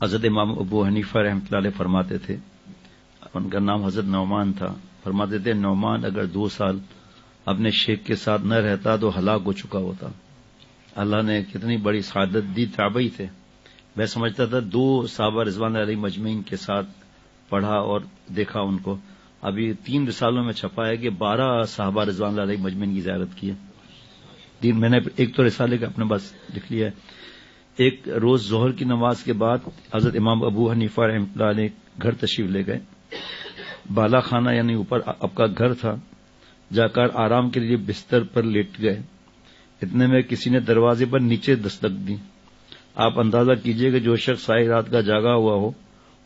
حضرت امام ابو حنیفہ رحمۃ اللہ علیہ فرماتے تھے، ان کا نام حضرت نعمان تھا، فرماتے تھے نعمان اگر 2 سال اپنے شیخ کے ساتھ نہ رہتا تو ہلاک ہو چکا ہوتا۔ اللہ نے کتنی بڑی سعادت دی، تابعی تھے۔ میں سمجھتا تھا 2 صحابہ رضوان علیہ مجمعین کے ساتھ پڑھا اور دیکھا ان کو، ابھی 3 رسالوں میں چھپا ہے کہ 12 صحابہ رضوان علیہ مجمعین کی زیارت کی ہے۔ میں نے ایک تو رسالے کا اپنے پاس لکھ لیا ہے۔ ایک روز ظہر کی نماز کے بعد حضرت امام ابو حنیفہ رحمۃ اللہ علیہ گھر تشریف لے گئے۔ بالا خانہ یعنی اوپر آپ کا گھر تھا، جا کر آرام کے لیے بستر پر لیٹ گئے۔ اتنے میں کسی نے دروازے پر نیچے دستک دی۔ آپ اندازہ کیجئے کہ جو شخص ساری رات کا جاگا ہوا ہو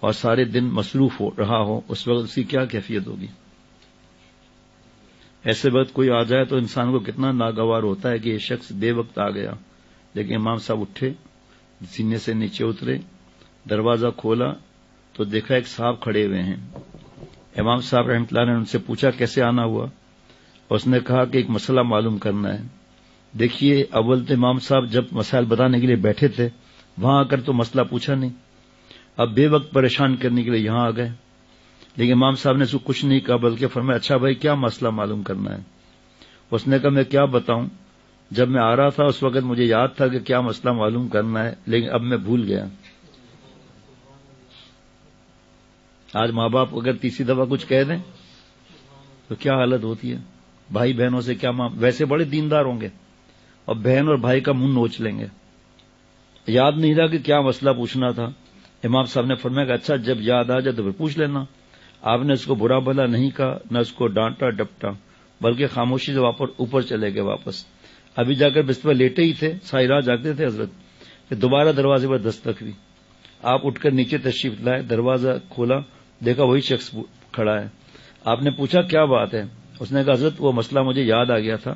اور سارے دن مصروف ہو رہا ہو، اس وقت اس کی کیا کیفیت ہوگی۔ ایسے وقت کوئی آ جائے تو انسان کو کتنا ناگوار ہوتا ہے کہ یہ شخص بے وقت آ گیا، لیکن امام صاحب اٹھے، سینے سے نیچے اترے، دروازہ کھولا تو دیکھا ایک صاحب کھڑے ہوئے ہیں۔ امام صاحب رحمۃ اللہ نے ان سے پوچھا کیسے آنا ہوا؟ اس نے کہا کہ ایک مسئلہ معلوم کرنا ہے۔ دیکھیے، اول تو امام صاحب جب مسائل بتانے کے لیے بیٹھے تھے وہاں آ کر تو مسئلہ پوچھا نہیں، اب بے وقت پریشان کرنے کے لیے یہاں آ گئے، لیکن امام صاحب نے اس کو کچھ نہیں کہا بلکہ فرمایا اچھا بھائی کیا مسئلہ معلوم کرنا ہے؟ اس نے کہا میں کیا بتاؤں، جب میں آ رہا تھا اس وقت مجھے یاد تھا کہ کیا مسئلہ معلوم کرنا ہے، لیکن اب میں بھول گیا۔ آج ماں باپ اگر تیسری دفعہ کچھ کہہ دیں تو کیا حالت ہوتی ہے، بھائی بہنوں سے کیا ویسے بڑے دیندار ہوں گے اور بہن اور بھائی کا منہ نوچ لیں گے۔ یاد نہیں رہا کہ کیا مسئلہ پوچھنا تھا۔ امام صاحب نے فرمایا کہ اچھا جب یاد آ جائے تو پھر پوچھ لینا۔ آپ نے اس کو برا بھلا نہیں کہا، نہ اس کو ڈانٹا ڈپٹا، بلکہ خاموشی سے اوپر چلے گئے واپس۔ ابھی جا کر بستر لیٹے ہی تھے، ساری رات جاگتے تھے حضرت، کہ دوبارہ دروازے پر دستک ہوئی۔ آپ اٹھ کر نیچے تشریف لائے، دروازہ کھولا، دیکھا وہی شخص کھڑا ہے۔ آپ نے پوچھا کیا بات ہے؟ اس نے کہا حضرت وہ مسئلہ مجھے یاد آ گیا تھا۔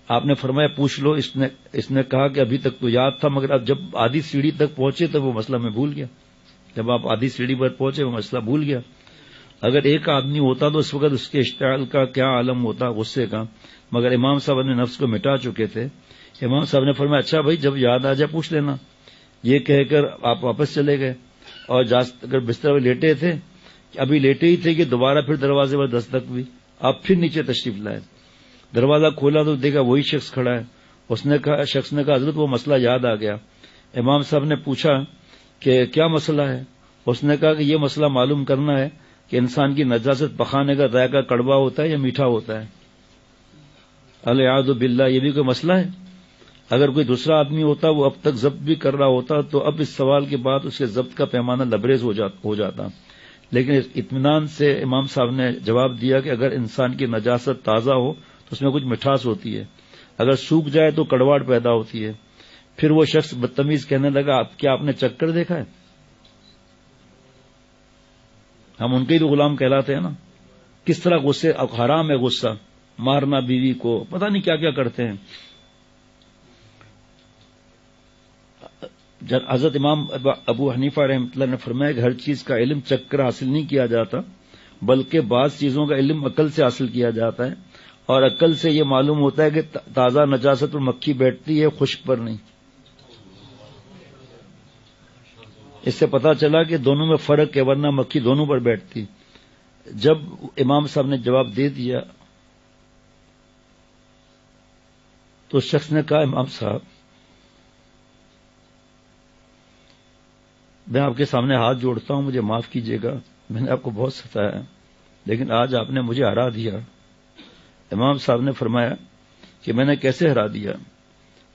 آپ نے فرمایا پوچھ لو۔ اس نے کہا کہ ابھی تک تو یاد تھا، مگر اب جب آدھی سیڑھی تک پہنچے تو وہ مسئلہ میں بھول گیا۔ جب آپ آدھی سیڑھی پر پہنچے وہ مسئلہ بھول گیا۔ اگر ایک آدمی ہوتا تو اس وقت اس کے اشتعال کا کیا عالم ہوتا، غصے کا، مگر امام صاحب نے نفس کو مٹا چکے تھے۔ امام صاحب نے فرمایا اچھا بھائی جب یاد آ جائے پوچھ لینا۔ یہ کہہ کر آپ واپس چلے گئے اور اگر بستر پر لیٹے تھے، ابھی لیٹے ہی تھے کہ دوبارہ پھر دروازے پر دستک ہوئی۔ آپ پھر نیچے تشریف لائے، دروازہ کھولا تو دیکھا وہی شخص کھڑا ہے۔ شخص نے کہا حضرت وہ مسئلہ یاد آ گیا۔ امام صاحب نے پوچھا کہ کیا مسئلہ ہے؟ اس نے کہا کہ یہ مسئلہ معلوم کرنا ہے کہ انسان کی نجاست پخانے کا ذائقہ کڑوا ہوتا ہے یا میٹھا ہوتا ہے۔ الیاذ باللہ، یہ بھی کوئی مسئلہ ہے؟ اگر کوئی دوسرا آدمی ہوتا وہ اب تک ضبط بھی کر رہا ہوتا تو اب اس سوال کے بعد اس کے ضبط کا پیمانہ لبریز ہو جاتا، لیکن اطمینان سے امام صاحب نے جواب دیا کہ اگر انسان کی نجاست تازہ ہو تو اس میں کچھ مٹھاس ہوتی ہے، اگر سوکھ جائے تو کڑواہٹ پیدا ہوتی ہے۔ پھر وہ شخص بدتمیز کہنے لگا کیا آپ نے چکر دیکھا ہے؟ ہم ان کے ہی تو غلام کہلاتے ہیں نا۔ کس طرح غصے، حرام ہے غصہ، مارنا بیوی کو، پتہ نہیں کیا کیا کرتے ہیں۔ حضرت امام ابو حنیفہ رحمۃ اللہ نے فرمایا کہ ہر چیز کا علم چکھ کر حاصل نہیں کیا جاتا، بلکہ بعض چیزوں کا علم عقل سے حاصل کیا جاتا ہے، اور عقل سے یہ معلوم ہوتا ہے کہ تازہ نجاست پر مکھی بیٹھتی ہے، خشک پر نہیں۔ اس سے پتہ چلا کہ دونوں میں فرق ہے، ورنہ مکھی دونوں پر بیٹھتی۔ جب امام صاحب نے جواب دے دیا تو شخص نے کہا امام صاحب میں آپ کے سامنے ہاتھ جوڑتا ہوں، مجھے معاف کیجیے گا، میں نے آپ کو بہت ستایا لیکن آج آپ نے مجھے ہرا دیا۔ امام صاحب نے فرمایا کہ میں نے کیسے ہرا دیا؟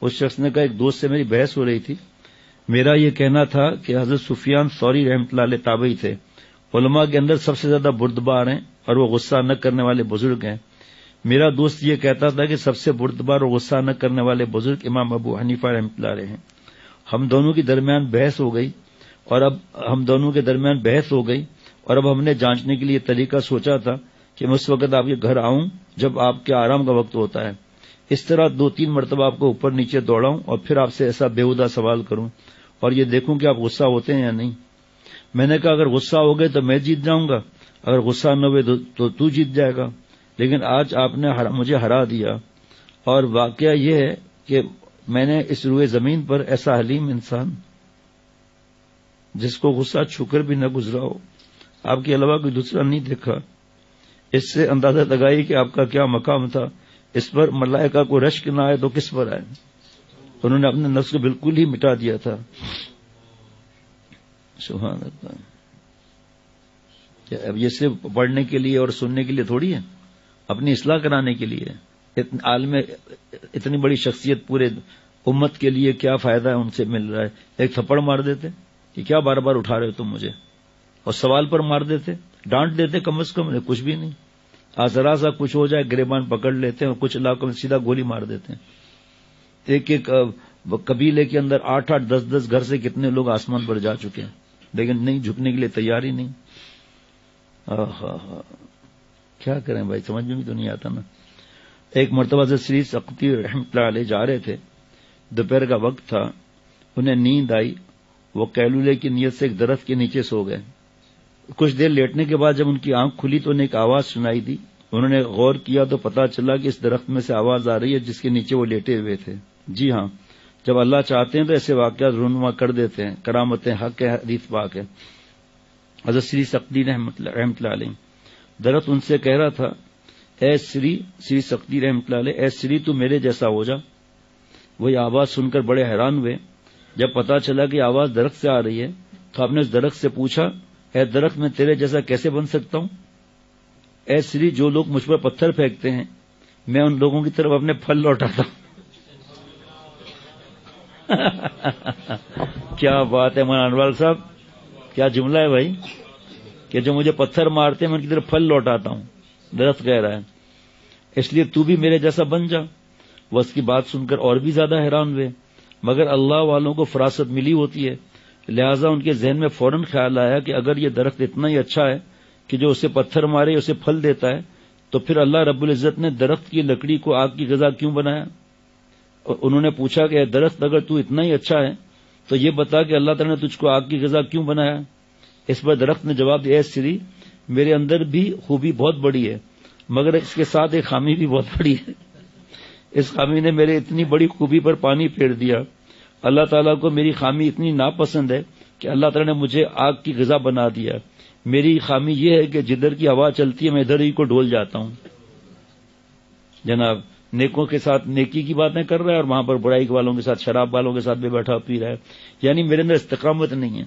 اس شخص نے کہا ایک دوست سے میری بحث ہو رہی تھی، میرا یہ کہنا تھا کہ حضرت سفیان ثوری رحمۃ اللہ علیہ تابعی تھے، علماء کے اندر سب سے زیادہ بردبار ہیں اور وہ غصہ نہ کرنے والے بزرگ ہیں۔ میرا دوست یہ کہتا تھا کہ سب سے بردبار اور غصہ نہ کرنے والے بزرگ امام ابو حنیفہ رحمۃ اللہ علیہ ہیں۔ ہم دونوں کے درمیان بحث ہو گئی اور اب ہم نے جانچنے کے لیے طریقہ سوچا تھا کہ میں اس وقت آپ کے گھر آؤں جب آپ کے آرام کا وقت ہوتا ہے، اس طرح 2-3 مرتبہ آپ کو اوپر نیچے دوڑاؤں اور پھر آپ سے ایسا بےہودہ سوال کروں اور یہ دیکھوں کہ آپ غصہ ہوتے ہیں یا نہیں۔ میں نے کہا اگر غصہ ہو گئے تو میں جیت جاؤں گا، اگر غصہ نہ ہوئے تو جیت جائے گا، لیکن آج آپ نے مجھے ہرا دیا۔ اور واقعہ یہ ہے کہ میں نے اس روئے زمین پر ایسا حلیم انسان جس کو غصہ چھو کر بھی نہ گزرا ہو، آپ کے علاوہ کوئی دوسرا نہیں دیکھا، اس سے اندازہ لگائیے کہ آپ کا کیا مقام تھا، اس پر ملائکہ کو رشک نہ آئے تو کس پر آئے؟ انہوں نے اپنے نفس کو بالکل ہی مٹا دیا تھا. سبحان اللہ. اب یہ صرف پڑھنے کے لیے اور سننے کے لیے تھوڑی ہے، اپنی اصلاح کرانے کے لیے. عالم اتنی بڑی شخصیت پورے امت کے لیے کیا فائدہ ہے ان سے مل رہا ہے؟ ایک تھپڑ مار دیتے کہ کیا بار بار اٹھا رہے ہو تم مجھے، اور سوال پر مار دیتے، ڈانٹ دیتے کم از کم، کچھ بھی نہیں. ذرا سا کچھ ہو جائے گریبان پکڑ لیتے ہیں اور کچھ علاقوں میں سیدھا گولی مار دیتے ہیں. ایک ایک قبیلے کے اندر 8-8 10-10 گھر سے کتنے لوگ آسمان پر جا چکے ہیں، لیکن نہیں، جھکنے کے لیے تیار ہی نہیں. کیا کریں بھائی، سمجھ میں بھی تو نہیں آتا نا. ایک مرتبہ سے سری سقطی رحمۃ اللہ علیہ جا رہے تھے، دوپہر کا وقت تھا، انہیں نیند آئی، وہ قیلولے کی نیت سے ایک درخت کے نیچے سو گئے. کچھ دیر لیٹنے کے بعد جب ان کی آنکھ کھلی تو انہیں ایک آواز سنائی دی. انہوں نے غور کیا تو پتا چلا کہ اس درخت میں سے آواز آ رہی ہے جس کے نیچے وہ لیٹے ہوئے تھے. جی ہاں، جب اللہ چاہتے ہیں تو ایسے واقعات رونما کر دیتے ہیں. کرامتیں حق ہے، حدیث پاک ہے. حضرت سری سقطی رحمۃ اللہ علیہ، درخت ان سے کہہ رہا تھا، اے سری سقطی رحمۃ اللہ علیہ، اے سری تو میرے جیسا ہو جا. وہی آواز سن کر بڑے حیران ہوئے. جب پتا چلا کہ آواز درخت سے آ رہی ہے تو آپ نے اس درخت سے پوچھا، اے درخت میں تیرے جیسا کیسے بن سکتا ہوں؟ اے سری، جو لوگ مجھ پر پتھر پھینکتے ہیں میں ان لوگوں کی طرف اپنے پھل لوٹاتا ہوں. کیا بات ہے مولانا انوار صاحب، کیا جملہ ہے بھائی، کہ جو مجھے پتھر مارتے ہیں میں ان کی طرف پھل لوٹاتا ہوں. درخت کہہ رہا ہے، اس لیے تو بھی میرے جیسا بن جا. وہ اس کی بات سن کر اور بھی زیادہ حیران ہوئے، مگر اللہ والوں کو فراست ملی ہوتی ہے، لہذا ان کے ذہن میں فوراً خیال آیا کہ اگر یہ درخت اتنا ہی اچھا ہے کہ جو اسے پتھر مارے اسے پھل دیتا ہے، تو پھر اللہ رب العزت نے درخت کی لکڑی کو آگ کی غذا کیوں بنایا؟ اور انہوں نے پوچھا کہ اے درخت، اگر تو اتنا ہی اچھا ہے تو یہ بتا کہ اللہ تعالیٰ نے تجھ کو آگ کی غذا کیوں بنایا؟ اس پر درخت نے جواب دیا، اے سری، میرے اندر بھی خوبی بہت بڑی ہے، مگر اس کے ساتھ ایک خامی بھی بہت بڑی ہے. اس خامی نے میرے اتنی بڑی خوبی پر پانی پھیر دیا. اللہ تعالیٰ کو میری خامی اتنی ناپسند ہے کہ اللہ تعالیٰ نے مجھے آگ کی غذا بنا دیا. میری خامی یہ ہے کہ جدھر کی ہوا چلتی ہے میں ادھر ہی کو ڈول جاتا ہوں. جناب نیکوں کے ساتھ نیکی کی باتیں کر رہا ہے اور وہاں پر برائی والوں کے ساتھ، شراب والوں کے ساتھ بھی بیٹھا پی رہا ہے. یعنی میرے اندر استقامت نہیں ہے.